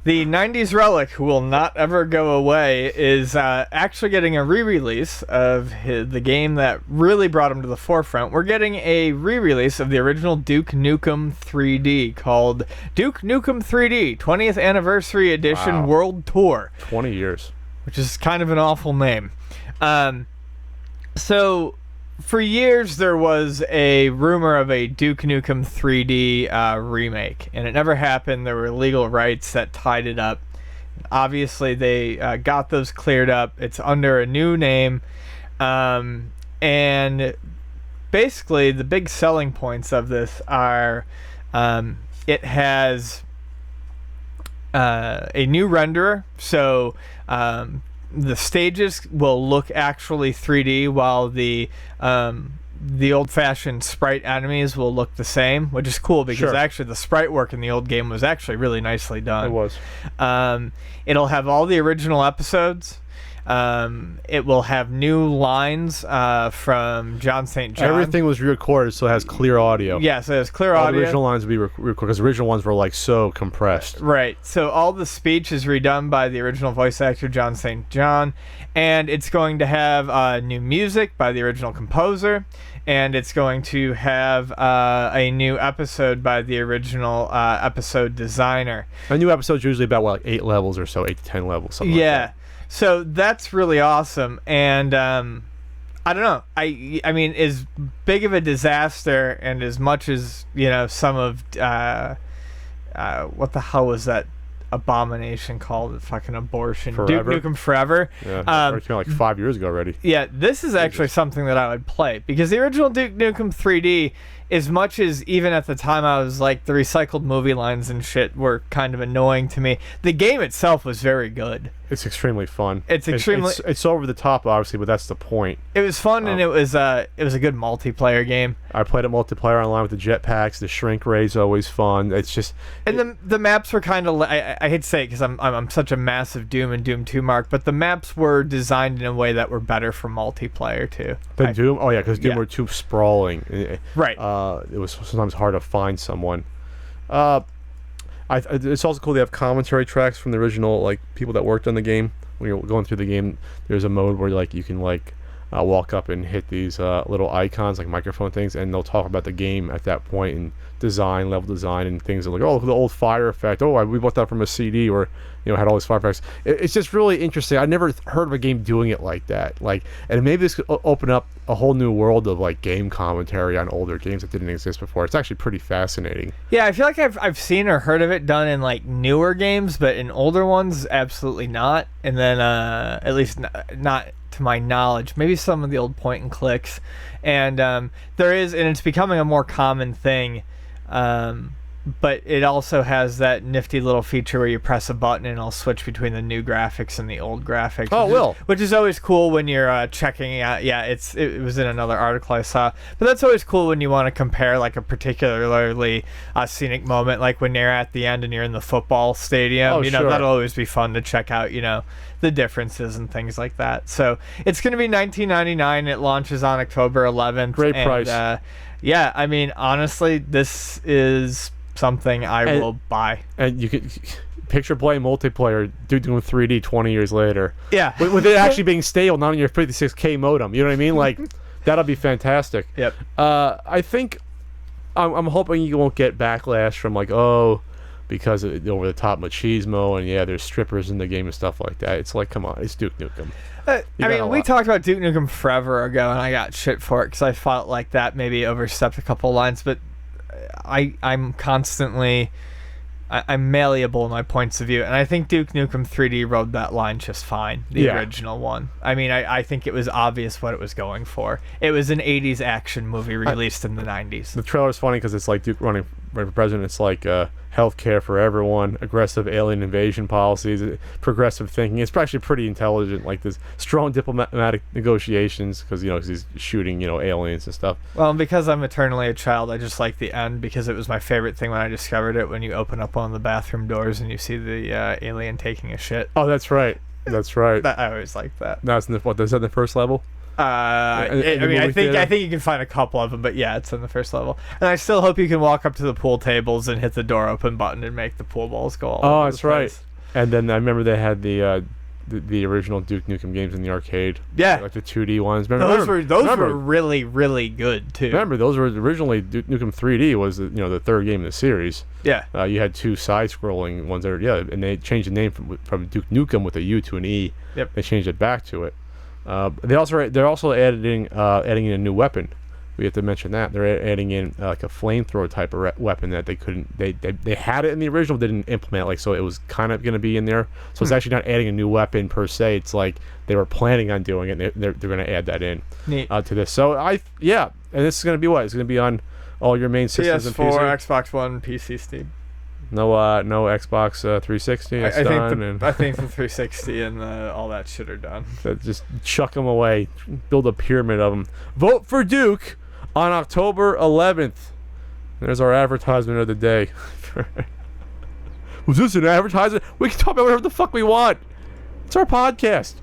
The 90s relic, who will not ever go away, is actually getting a re-release of the game that really brought him to the forefront. We're getting a re-release of the original Duke Nukem 3D called Duke Nukem 3D 20th Anniversary Edition World Tour. 20 years. Which is kind of an awful name. So, for years there was a rumor of a Duke Nukem 3D remake, and it never happened. There were legal rights that tied it up. Obviously, they got those cleared up. It's under a new name, and basically the big selling points of this are it has a new renderer, so the stages will look actually 3D, while the old-fashioned sprite enemies will look the same, which is cool because actually the sprite work in the old game was actually really nicely done. It was. It'll have all the original episodes. It will have new lines from John St. John. Everything was re-recorded, so it has clear audio. Yes, it has clear all audio. The original lines will be recorded because the original ones were like so compressed. Right. So all the speech is redone by the original voice actor John St. John, and it's going to have new music by the original composer, and it's going to have a new episode by the original episode designer. A new episode's usually about like 8 levels or so, 8 to 10 levels, something like that. So that's really awesome, and I don't know. I mean, as big of a disaster, and as much as some of what the hell was that abomination called? Fucking abortion. Forever? Duke Nukem Forever. Yeah, it came out like 5 years ago already. Yeah, this is actually something that I would play, because the original Duke Nukem 3D, as much as even at the time I was like, the recycled movie lines and shit were kind of annoying to me, the game itself was very good. It's extremely fun. It's extremely... It's over the top, obviously, but that's the point. It was fun, and it was a good multiplayer game. I played it multiplayer online with the jetpacks. The shrink ray's always fun. It's just... And the maps were kind of... I hate to say it because I'm such a massive Doom and Doom 2 mark, but the maps were designed in a way that were better for multiplayer, too. Than Doom? Oh, yeah, because Doom were too sprawling. Right. It was sometimes hard to find someone. It's also cool they have commentary tracks from the original people that worked on the game. When you're going through the game, there's a mode where you can walk up and hit these little icons, like microphone things, and they'll talk about the game at that point and design, level design, and things like, oh, the old fire effect. Oh, we bought that from a CD, or had all these fire effects. It's just really interesting. I never heard of a game doing it like that. And maybe this could open up a whole new world of game commentary on older games that didn't exist before. It's actually pretty fascinating. Yeah, I feel like I've seen or heard of it done in newer games, but in older ones, absolutely not. And then at least not to my knowledge. Maybe some of the old point and clicks, and there is, and it's becoming a more common thing. But it also has that nifty little feature where you press a button and it'll switch between the new graphics and the old graphics. Oh, which is always cool when you're checking out. Yeah, it was in another article I saw. But that's always cool when you want to compare a particularly scenic moment, like when you're at the end and you're in the football stadium. Oh, sure. That'll always be fun to check out. The differences and things like that. So it's going to be $19.99. It launches on October 11th. Great price. Yeah, I mean, honestly, this is something I will buy. And you could picture playing multiplayer, doing 3D 20 years later. Yeah. With it actually being stable, not on your 56K modem. You know what I mean? That'll be fantastic. Yep. I think I'm hoping you won't get backlash from because of over the top machismo and there's strippers in the game and stuff like that. It's come on, it's Duke Nukem. We talked about Duke Nukem forever ago, and I got shit for it because I felt like that maybe overstepped a couple lines, but I'm constantly... I'm malleable in my points of view, and I think Duke Nukem 3D rode that line just fine, the original one. I mean, I think it was obvious what it was going for. It was an 80s action movie released in the 90s. The trailer's funny because it's Duke running for president. It's healthcare for everyone, aggressive alien invasion policies, progressive thinking. It's actually pretty intelligent, this strong diplomatic negotiations because he's shooting aliens and stuff. Well, and because I'm eternally a child, I just like the end because it was my favorite thing when I discovered it, when you open up one of the bathroom doors and you see the alien taking a shit. Oh, that's right. I always liked that. That's in the first level? I think you can find a couple of them, but yeah, it's in the first level. And I still hope you can walk up to the pool tables and hit the door open button and make the pool balls go all over that's the place. right. And then I remember they had the original Duke Nukem games in the arcade. Yeah. Like the 2D ones. Those were really, really good, too. Remember, those were originally Duke Nukem 3D was the third game in the series. Yeah. You had two side-scrolling ones there, and they changed the name from Duke Nukem with a U to an E. Yep. They changed it back to it. They're also adding in a new weapon. We have to mention that they're adding in like a flamethrower type of weapon that they couldn't. They had it in the original, didn't implement it, like, so it was kind of going to be in there. So it's actually not adding a new weapon per se. It's like they were planning on doing it. They're going to add that in to this. So and this is going to be what? It's going to be on all your main systems and PS4, PC. Xbox One, PC, Steam. No Xbox 360. I think the 360 and all that shit are done. Just chuck them away. Build a pyramid of them. Vote for Duke on October 11th. There's our advertisement of the day. Was this an advertisement? We can talk about whatever the fuck we want. It's our podcast.